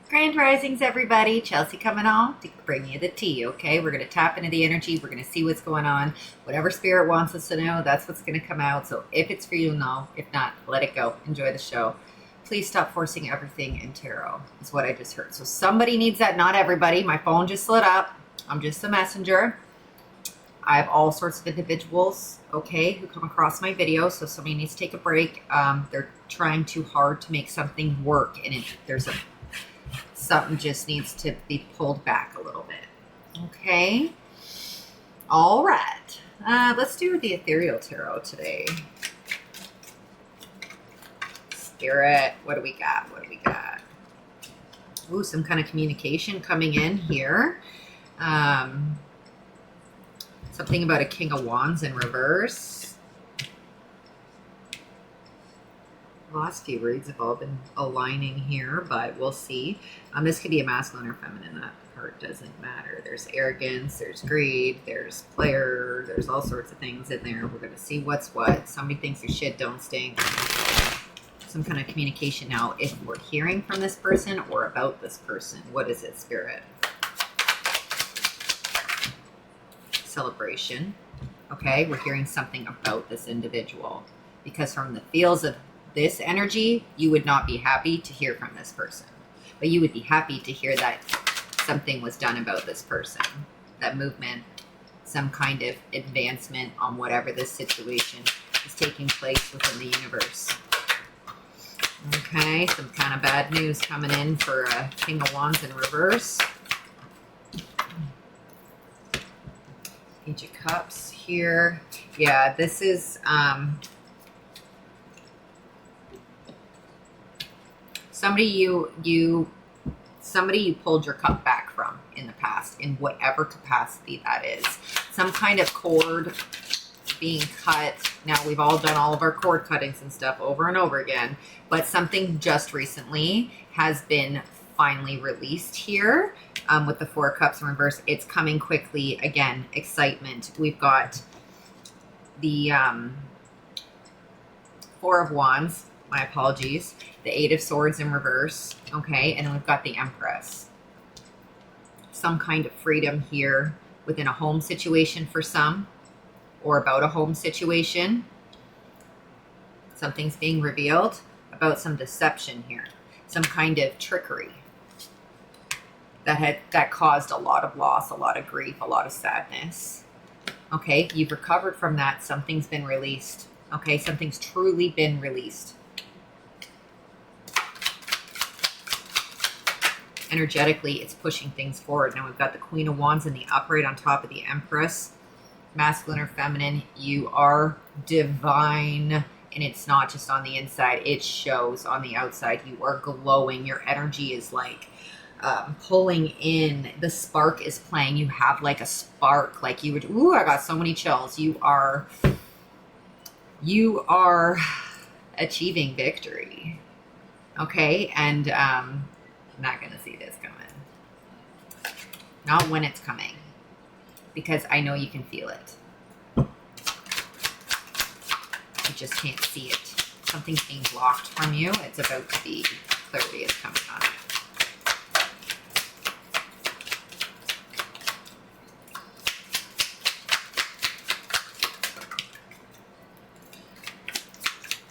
Grand risings, everybody. Chelsea coming on to bring you the tea, okay? We're going to tap into the energy. We're going to see what's going on. Whatever spirit wants us to know, that's what's going to come out. So if it's for you, know. If not, let it go. Enjoy the show. Please stop forcing everything in tarot, is what I just heard. So somebody needs that. Not everybody. My phone just lit up. I'm just a messenger. I have all sorts of individuals, okay, who come across my videos. So somebody needs to take a break. They're trying too hard to make something work, and something just needs to be pulled back a little bit. Okay. All right. Let's do the ethereal tarot today. Spirit, what do we got? What do we got? Ooh, some kind of communication coming in here. Something about a King of Wands in reverse. The last few reads have all been aligning here, but we'll see. This could be a masculine or feminine. That part doesn't matter. There's arrogance, there's greed, there's player, there's all sorts of things in there. We're going to see what's what. Somebody thinks your shit don't stink. Some kind of communication now. If we're hearing from this person or about this person, what is it, Spirit? Celebration. Okay, we're hearing something about this individual, because from the feels of this energy, you would not be happy to hear from this person, but you would be happy to hear that something was done about this person, that movement, some kind of advancement on whatever this situation is taking place within the universe. Okay, some kind of bad news coming in for a King of Wands in reverse. Page of Cups here. Yeah, this is somebody you pulled your cup back from in the past, in whatever capacity that is. Some kind of cord being cut. Now, we've all done all of our cord cuttings and stuff over and over again, but something just recently has been finally released here. With the Four of Cups in reverse, it's coming quickly. Again, excitement. We've got the Four of Wands, my apologies, the Eight of Swords in reverse, okay, and then we've got the Empress. Some kind of freedom here within a home situation for some, or about a home situation. Something's being revealed about some deception here, some kind of trickery that caused a lot of loss, a lot of grief, a lot of sadness. Okay, you've recovered from that. Something's been released. Okay, something's truly been released. Energetically, it's pushing things forward. Now we've got the Queen of Wands in the upright on top of the Empress. Masculine or feminine, you are divine, and it's not just on the inside, it shows on the outside. You are glowing. Your energy is like pulling in. The spark is playing. You have like a spark, like you would, ooh, I got so many chills. You are achieving victory. Okay, and I'm not gonna see this coming. Not when it's coming, because I know you can feel it. You just can't see it. Something's being blocked from you. It's about to be, clarity is coming on it.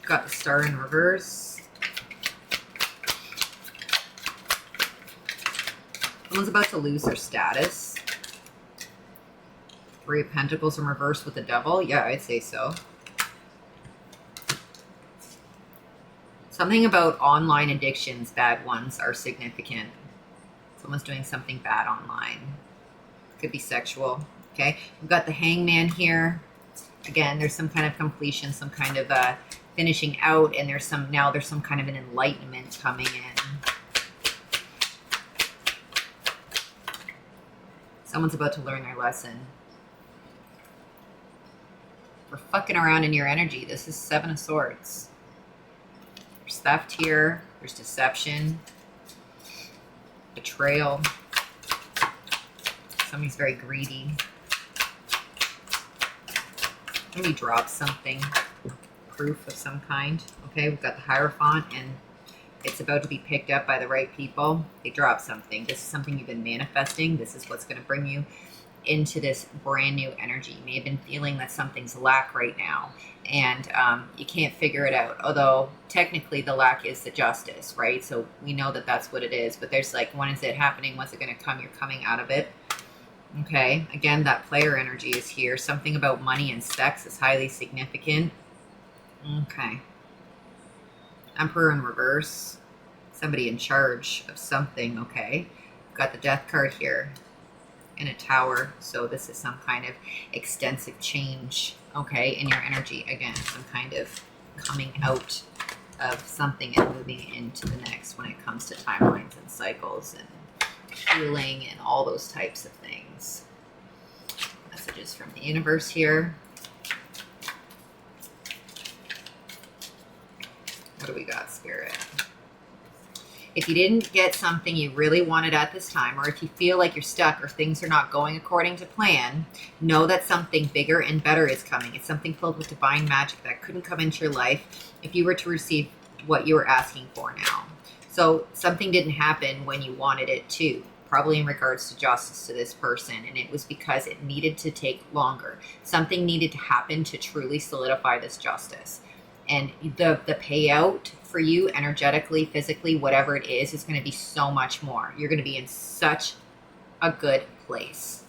Got the Star in reverse. Someone's about to lose their status. Three of Pentacles in reverse with the Devil. Yeah, I'd say so. Something about online addictions, bad ones, are significant. Someone's doing something bad online. Could be sexual. Okay, we've got the Hangman here. Again, there's some kind of completion, some kind of finishing out, and there's some kind of an enlightenment coming in. Someone's about to learn their lesson. We're fucking around in your energy. This is Seven of Swords. There's theft here. There's deception. Betrayal. Somebody's very greedy. Somebody drops something. Proof of some kind. Okay, we've got the Hierophant and It's about to be picked up by the right people. They drop something. This is something you've been manifesting. This is what's going to bring you into this brand new energy. You may have been feeling that something's lack right now, and you can't figure it out. Although technically the lack is the justice, right? So we know that that's what it is. But there's like, when is it happening? When's it going to come? You're coming out of it. Okay. Again, that player energy is here. Something about money and sex is highly significant. Okay. Emperor in reverse. Somebody in charge of something. Okay. We've got the death card here. In a tower, so this is some kind of extensive change, okay, in your energy. Again, some kind of coming out of something and moving into the next when it comes to timelines and cycles and healing and all those types of things. Messages from the universe here. What do we got, Spirit? If you didn't get something you really wanted at this time, or if you feel like you're stuck or things are not going according to plan, know that something bigger and better is coming. It's something filled with divine magic that couldn't come into your life if you were to receive what you were asking for now. So something didn't happen when you wanted it to, probably in regards to justice to this person, and it was because it needed to take longer. Something needed to happen to truly solidify this justice. And the payout for you energetically, physically, whatever it is going to be so much more. You're going to be in such a good place.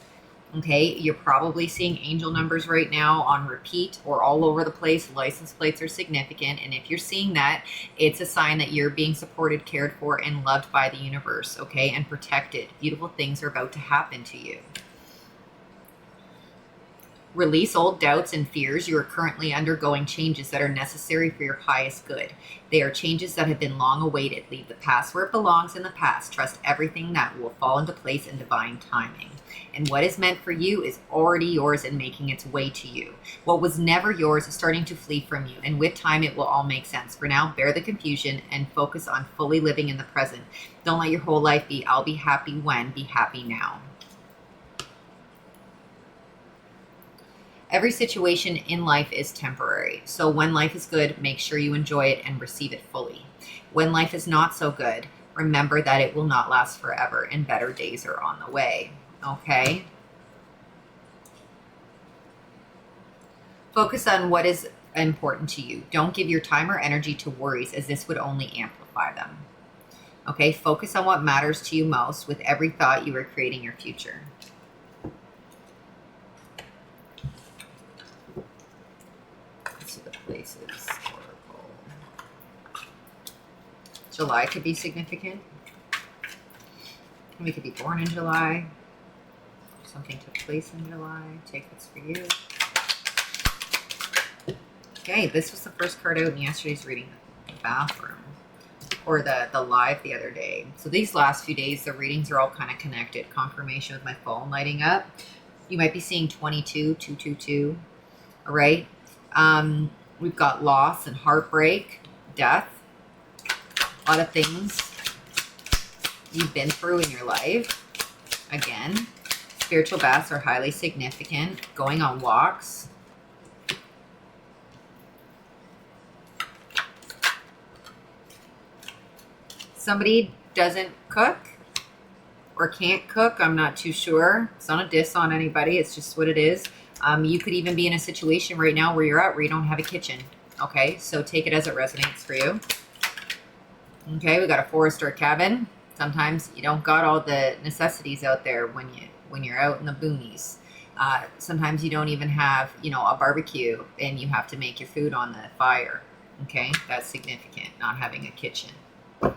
Okay, you're probably seeing angel numbers right now on repeat or all over the place. License plates are significant. And if you're seeing that, it's a sign that you're being supported, cared for, and loved by the universe, okay, and protected. Beautiful things are about to happen to you. Release old doubts and fears. You are currently undergoing changes that are necessary for your highest good. They are changes that have been long awaited. Leave the past where it belongs in the past. Trust everything that will fall into place in divine timing. And what is meant for you is already yours and making its way to you. What was never yours is starting to flee from you. And with time, it will all make sense. For now, bear the confusion and focus on fully living in the present. Don't let your whole life be, I'll be happy when, be happy now. Every situation in life is temporary. So when life is good, make sure you enjoy it and receive it fully. When life is not so good, remember that it will not last forever and better days are on the way. Okay? Focus on what is important to you. Don't give your time or energy to worries, as this would only amplify them. Okay? Focus on what matters to you most. With every thought, you are creating your future. Places. Oracle. July could be significant. We could be born in July. Something took place in July. Take what's for you. Okay, this was the first card out in yesterday's reading, the bathroom, or the live the other day. So these last few days, the readings are all kind of connected. Confirmation with my phone lighting up. You might be seeing 22, all right? We've got loss and heartbreak, death, a lot of things you've been through in your life. Again, spiritual baths are highly significant. Going on walks. Somebody doesn't cook or can't cook. I'm not too sure. It's not a diss on anybody. It's just what it is. You could even be in a situation right now where you're at where you don't have a kitchen. Okay, so take it as it resonates for you. Okay, we got a forest or a cabin. Sometimes you don't got all the necessities out there when you're out in the boonies. Sometimes you don't even have, a barbecue and you have to make your food on the fire. Okay, that's significant, not having a kitchen. Got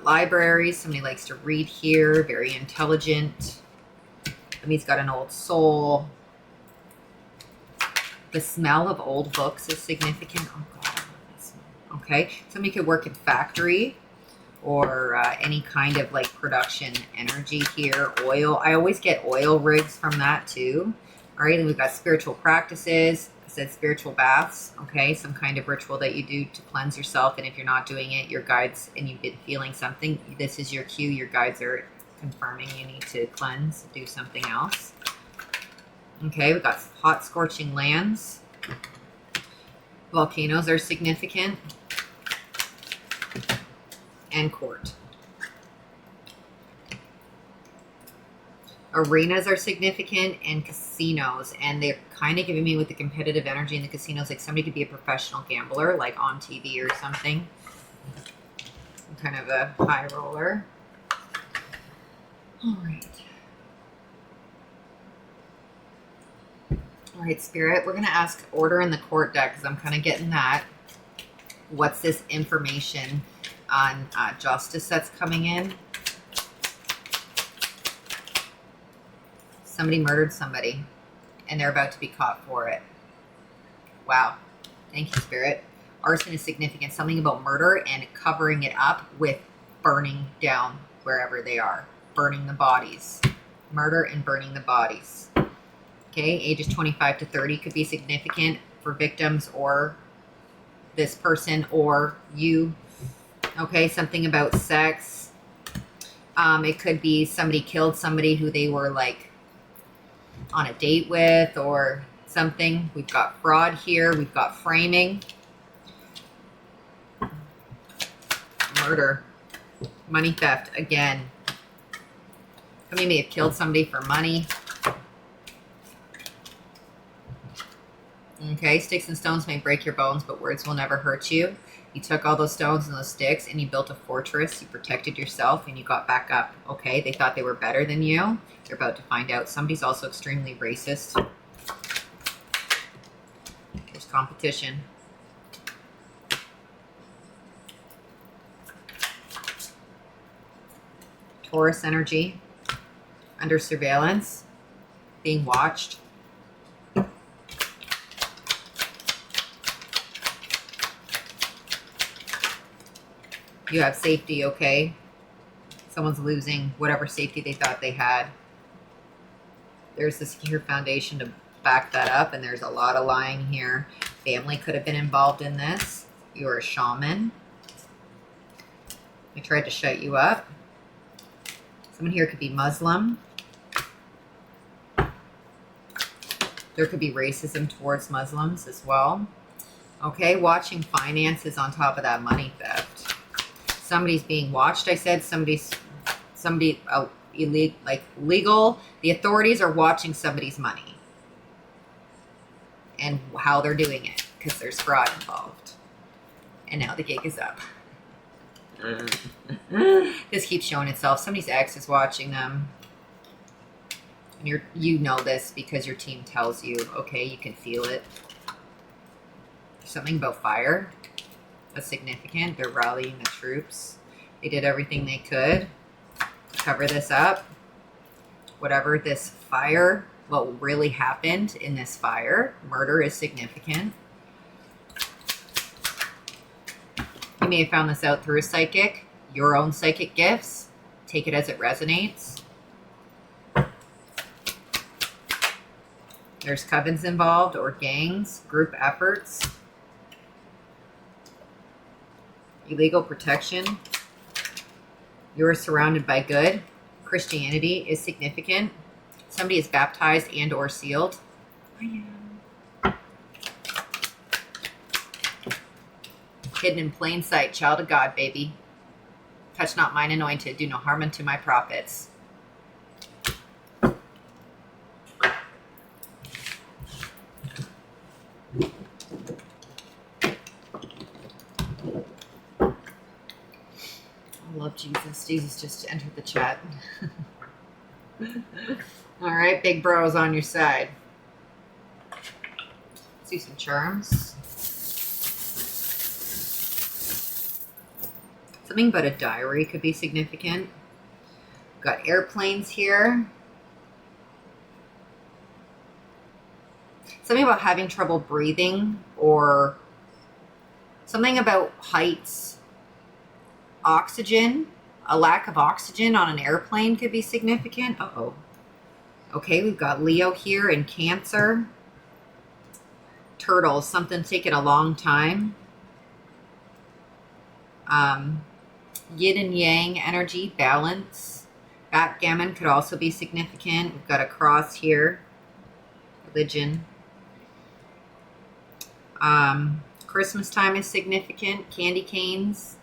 libraries. Somebody likes to read here. Very intelligent. He's got an old soul. The smell of old books is significant. Oh God, I love this one. Okay, somebody could work in factory or any kind of like production energy here. Oil. I always get oil rigs from that too. All right, and we've got spiritual practices. I said spiritual baths. Okay, some kind of ritual that you do to cleanse yourself. And if you're not doing it, your guides, and you've been feeling something, this is your cue. Your guides are confirming you need to cleanse, do something else. Okay, we've got hot scorching lands. Volcanoes are significant. and court. Arenas are significant, and casinos, and they're kind of giving me with the competitive energy in the casinos, like somebody could be a professional gambler, like on TV or something. Some kind of a high roller. All right. All right, Spirit, we're going to ask order in the court deck because I'm kind of getting that. What's this information on justice that's coming in? Somebody murdered somebody, and they're about to be caught for it. Wow. Thank you, Spirit. Arson is significant. Something about murder and covering it up with burning down wherever they are. Burning the bodies. Murder and burning the bodies. Okay, ages 25 to 30 could be significant for victims or this person or you. Okay, something about sex. It could be somebody killed somebody who they were like on a date with or something. We've got fraud here. We've got framing. Murder. Money theft again. Somebody may have killed somebody for money. Okay, sticks and stones may break your bones, but words will never hurt you. You took all those stones and those sticks and you built a fortress. You protected yourself and you got back up. Okay, they thought they were better than you. They're about to find out. Somebody's also extremely racist. There's competition. Taurus energy. Under surveillance. Being watched. You have safety, okay? Someone's losing whatever safety they thought they had. There's the secure foundation to back that up, and there's a lot of lying here. Family could have been involved in this. You're a shaman. I tried to shut you up. Someone here could be Muslim. There could be racism towards Muslims as well. Okay, watching finances on top of that money theft. Somebody's being watched, I said. Somebody illegal, like legal. The authorities are watching somebody's money and how they're doing it because there's fraud involved. And now the gig is up. This keeps showing itself. Somebody's ex is watching them. And you know this because your team tells you. Okay, you can feel it. Something about fire. That's significant. They're rallying the troops. They did everything they could to cover this up. Whatever this fire, what really happened in this fire, murder is significant. You may have found this out through a psychic, your own psychic gifts. Take it as it resonates. There's covens involved or gangs, group efforts. Illegal protection. You're surrounded by good. Christianity is significant. Somebody is baptized and or sealed. I am. Hidden in plain sight. Child of God, baby. Touch not mine anointed. Do no harm unto my prophets. Love Jesus. Jesus just entered the chat. All right, big bro's on your side. Let's do some charms. Something about a diary could be significant. We've got airplanes here. Something about having trouble breathing or something about heights. Oxygen, a lack of oxygen on an airplane could be significant. Uh-oh. Okay, we've got Leo here and Cancer. Turtles, something taking a long time. Yin and Yang energy, balance. Backgammon could also be significant. We've got a cross here. Religion. Christmas time is significant. Candy canes.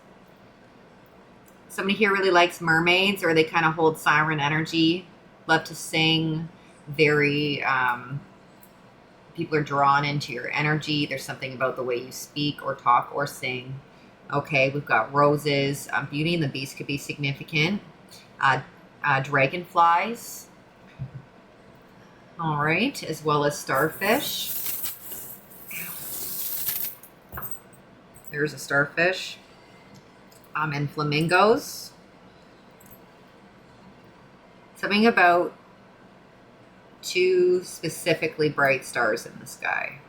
Somebody here really likes mermaids, or they kind of hold siren energy, love to sing, very, people are drawn into your energy. There's something about the way you speak or talk or sing. Okay, we've got roses. Beauty and the Beast could be significant. Dragonflies. All right, as well as starfish. There's a starfish. And flamingos. Something about 2 specifically bright stars in the sky.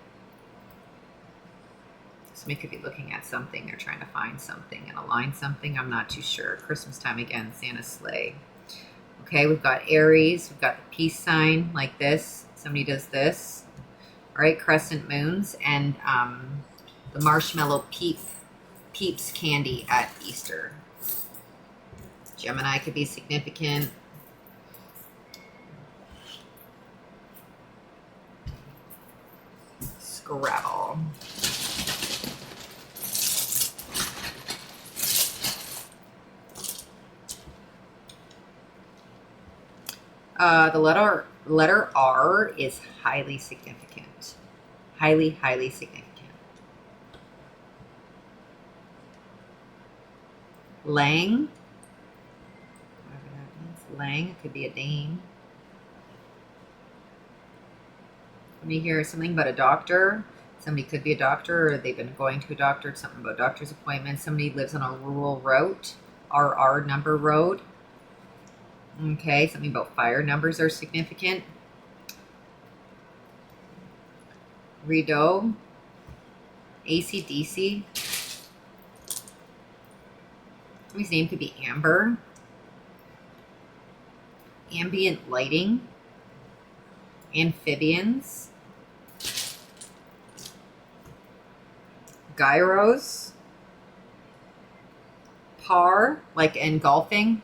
Somebody could be looking at something. They're trying to find something and align something. I'm not too sure. Christmas time again, Santa's sleigh. Okay, we've got Aries. We've got the peace sign like this. Somebody does this. All right, crescent moons and the marshmallow peeps candy at Easter. Gemini could be significant. Scrabble. The letter R is highly significant. Highly, highly significant. Lang. Whatever that means. Lang. It could be a Dane. Let me hear something about a doctor. Somebody could be a doctor, or they've been going to a doctor. Something about doctor's appointments. Somebody lives on a rural route. RR number road. Okay, something about fire numbers are significant. Rideau. AC/DC. Somebody's name could be Amber. Ambient lighting. Amphibians. Gyros. Par, like engulfing.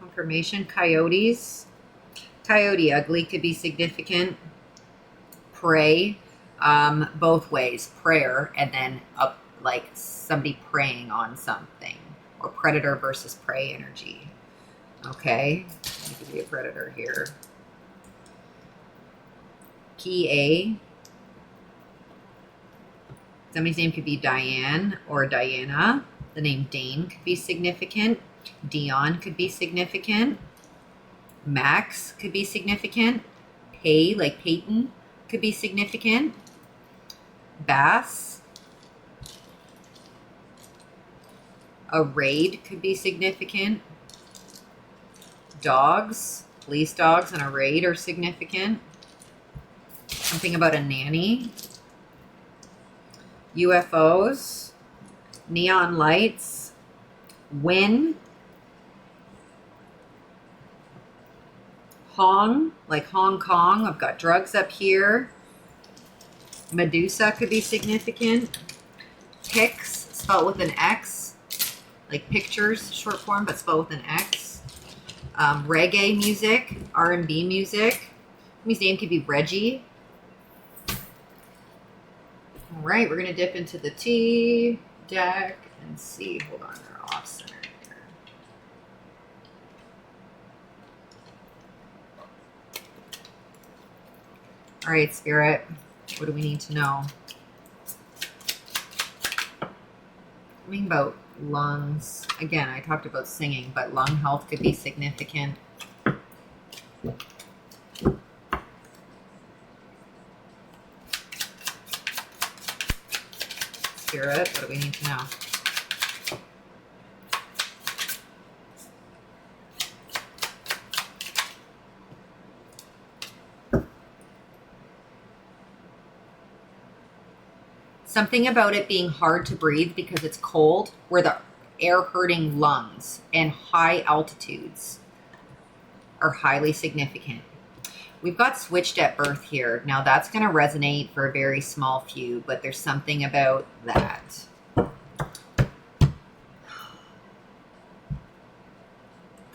Confirmation. Coyotes. Coyote ugly could be significant. Pray, both ways. Prayer and then up, like somebody preying on something, or predator versus prey energy. Okay, you could be a predator here. PA. Somebody's name could be Diane or Diana. The name Dane could be significant. Dion could be significant. Max could be significant. Pay, like Peyton, could be significant. Bass. A raid could be significant. Dogs, police dogs and a raid are significant. Something about a nanny. UFOs. Neon lights. Wind. Hong, like Hong Kong. I've got drugs up here. Medusa could be significant. Pics, spelled with an X. Like pictures, short form, but spelled with an X. Reggae music, R&B music. His name could be Reggie. All right, we're going to dip into the T deck and see. Hold on, they're off center here. All right, Spirit, what do we need to know? Something about lungs. Again, I talked about singing, but lung health could be significant. Spirit, what do we need to know? Something about it being hard to breathe because it's cold, where the air hurting lungs and high altitudes are highly significant. We've got switched at birth here. Now that's going to resonate for a very small few, but there's something about that. Could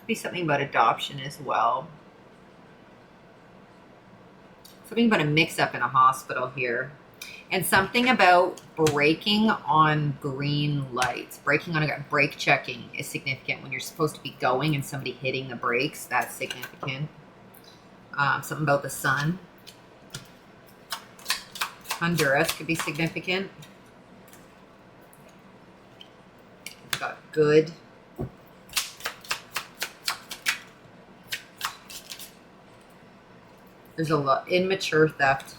be something about adoption as well. Something about a mix-up in a hospital here. And something about braking on green lights. Braking on a brake checking is significant when you're supposed to be going and somebody hitting the brakes. That's significant. Something about the sun. Honduras could be significant. Got good. There's a lot. Immature theft.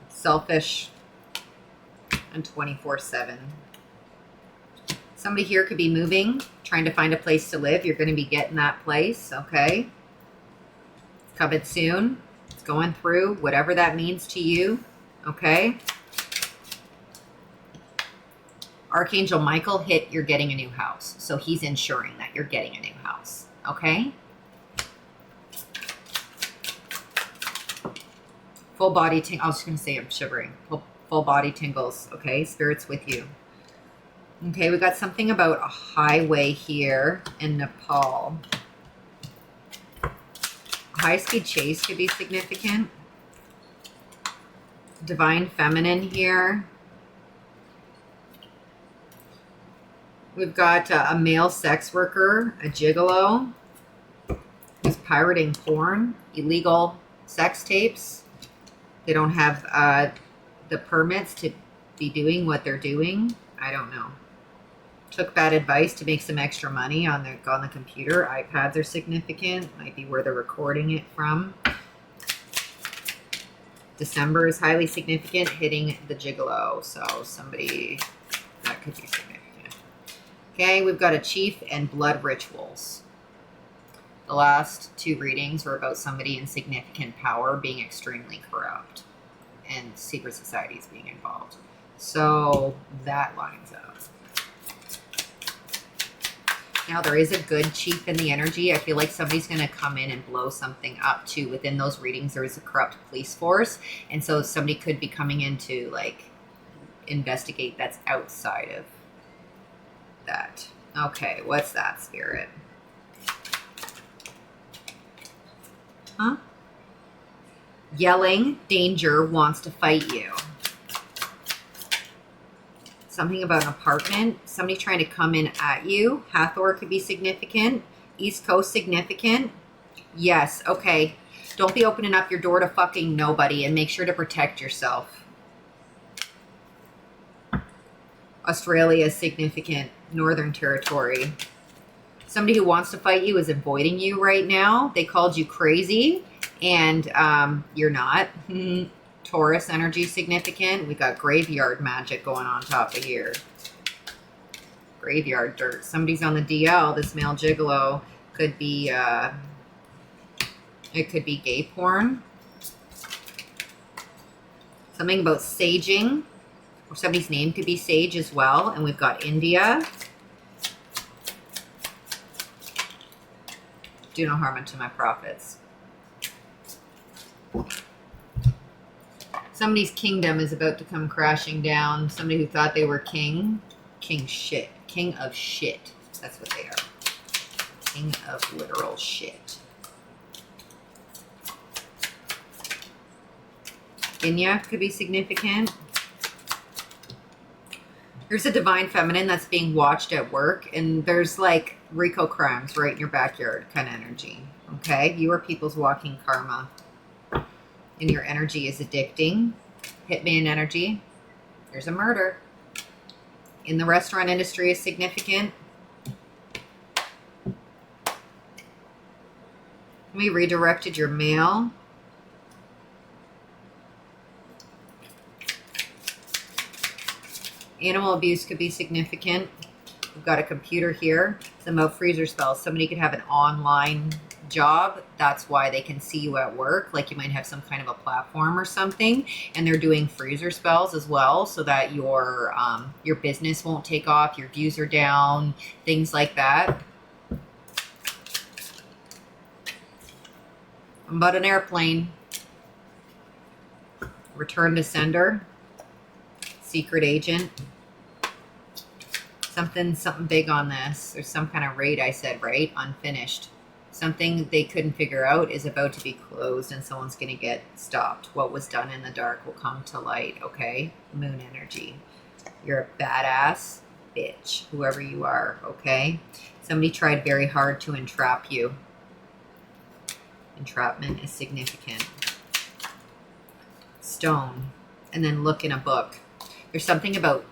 Selfish. And 24/7. Somebody here could be moving, trying to find a place to live. You're going to be getting that place, okay? It's coming soon. It's going through, whatever that means to you, okay? Archangel Michael hit, you're getting a new house. So he's ensuring that you're getting a new house, okay? Full body tingles. I was just going to say I'm shivering. Full body tingles, okay? Spirit's with you. Okay, we got something about a highway here in Nepal. High-speed chase could be significant. Divine feminine here. We've got a male sex worker, a gigolo, who's pirating porn, illegal sex tapes. They don't have the permits to be doing what they're doing. I don't know. Took bad advice to make some extra money on the computer. iPads are significant. Might be where they're recording it from. December is highly significant, hitting the gigolo. So somebody, that could be significant. Okay, we've got a chief and blood rituals. The last two readings were about somebody in significant power being extremely corrupt and secret societies being involved. So that lines up. Now there is a good chief in the energy. I feel like somebody's going to come in and blow something up too. Within those readings, there is a corrupt police force. And so somebody could be coming in to like investigate that's outside of that. Okay, what's that, Spirit? Huh? Yelling, danger, wants to fight you. Something about an apartment. Somebody trying to come in at you. Hathor could be significant. East Coast significant. Yes, okay. Don't be opening up your door to fucking nobody and make sure to protect yourself. Australia is significant. Northern Territory. Somebody who wants to fight you is avoiding you right now. They called you crazy and you're not. Taurus energy significant. We got graveyard magic going on top of here. Graveyard dirt. Somebody's on the DL. This male gigolo could be, it could be gay porn. Something about saging. Or somebody's name could be Sage as well. And we've got India. Do no harm unto my prophets. Somebody's kingdom is about to come crashing down. Somebody who thought they were king. King shit. King of shit. That's what they are. King of literal shit. India could be significant. There's a divine feminine that's being watched at work. And there's like Rico crimes right in your backyard kind of energy. Okay? You are people's walking karma. And your energy is addicting. Hitman energy. There's a murder. In the restaurant industry is significant. We redirected your mail. Animal abuse could be significant. We've got a computer here. Some about freezer spells. Somebody could have an online job. That's why they can see you at work. Like you might have some kind of a platform or something, and they're doing freezer spells as well, so that your business won't take off. Your views are down. Things like that. About an airplane. Return to sender. Secret agent. Something big on this. There's some kind of raid, I said, right? Unfinished. Something they couldn't figure out is about to be closed and someone's going to get stopped. What was done in the dark will come to light, okay? Moon energy. You're a badass bitch, whoever you are, okay? Somebody tried very hard to entrap you. Entrapment is significant. Stone. And then look in a book. There's something about,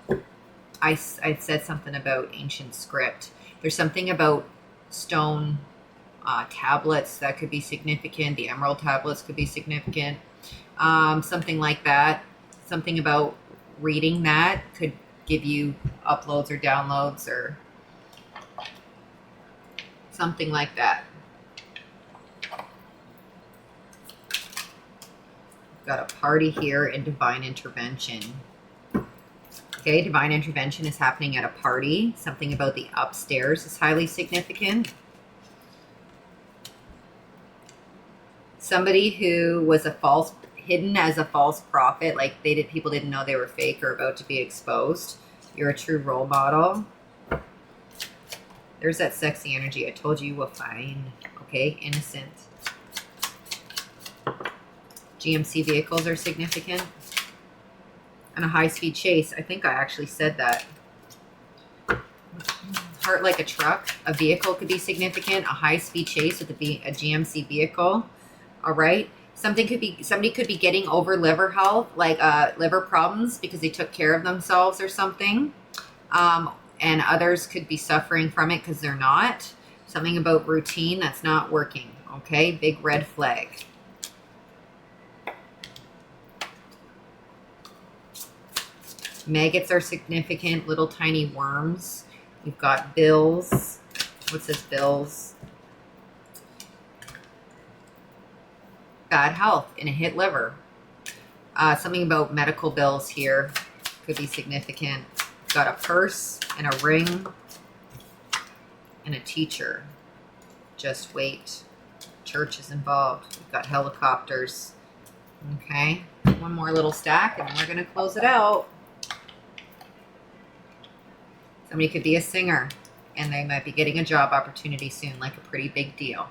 I said something about ancient script. There's something about stone tablets that could be significant. The emerald tablets could be significant. Something like that. Something about reading that could give you uploads or downloads or something like that. Got a party here in divine intervention. Okay, divine intervention is happening at a party. Something about the upstairs is highly significant. Somebody who was hidden as a false prophet, like people didn't know they were fake or about to be exposed. You're a true role model. There's that sexy energy. I told you you were fine. Okay, innocent. GMC vehicles are significant. And a high-speed chase. I think I actually said that. Heart like a truck. A vehicle could be significant. A high-speed chase with a GMC vehicle. All right. Somebody could be getting over liver health, like liver problems because they took care of themselves or something. And others could be suffering from it because they're not. Something about routine that's not working. Okay. Big red flag. Maggots are significant, little tiny worms. We've got bills. What's this, bills? Bad health in a hit liver. Something about medical bills here could be significant. We've got a purse and a ring and a teacher. Just wait. Church is involved. We've got helicopters. Okay. One more little stack and then we're going to close it out. Somebody could be a singer and they might be getting a job opportunity soon, like a pretty big deal.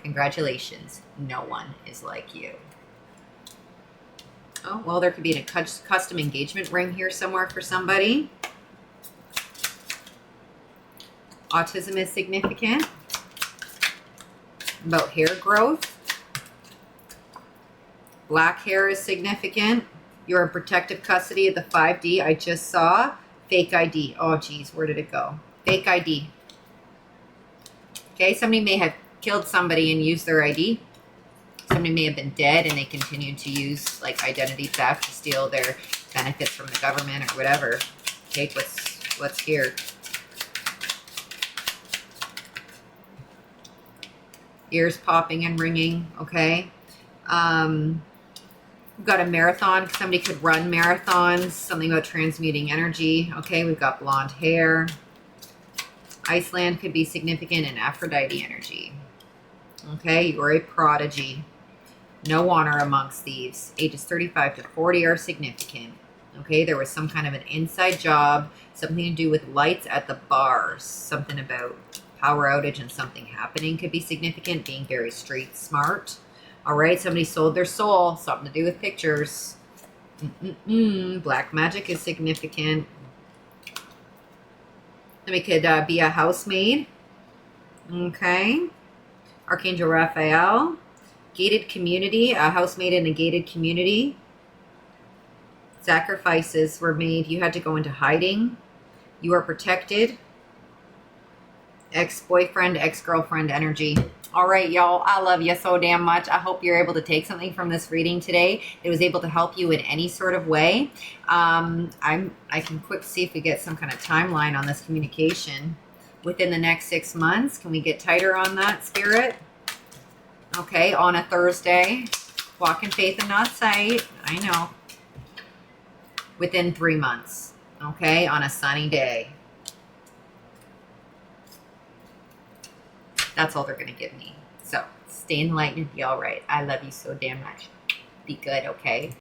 Congratulations. No one is like you. Oh, well, there could be a custom engagement ring here somewhere for somebody. Autism is significant. About hair growth. Black hair is significant. You're in protective custody of the 5D I just saw. Fake ID. Oh, geez, where did it go? Fake ID. Okay, somebody may have killed somebody and used their ID. Somebody may have been dead and they continued to use like identity theft to steal their benefits from the government or whatever. Take what's here. Ears popping and ringing. Okay. We've got a marathon. Somebody could run marathons. Something about transmuting energy. Okay, we've got blonde hair. Iceland could be significant in Aphrodite energy. Okay, you're a prodigy. No honor amongst thieves. Ages 35 to 40 are significant. Okay, there was some kind of an inside job. Something to do with lights at the bars. Something about power outage and something happening could be significant. Being very street smart. All right, somebody sold their soul. Something to do with pictures. Black magic is significant. Somebody could be a housemaid. Okay. Archangel Raphael. Gated community. A housemaid in a gated community. Sacrifices were made. You had to go into hiding. You are protected. Ex-boyfriend, ex-girlfriend energy. All right, y'all, I love you so damn much. I hope you're able to take something from this reading today that was able to help you in any sort of way. I can quick see if we get some kind of timeline on this communication within the next 6 months. Can we get tighter on that, Spirit? Okay, on a Thursday. Walk in faith and not sight. I know. Within 3 months. Okay, on a sunny day. That's all they're going to give me. So stay enlightened and be all right. I love you so damn much. Be good, okay?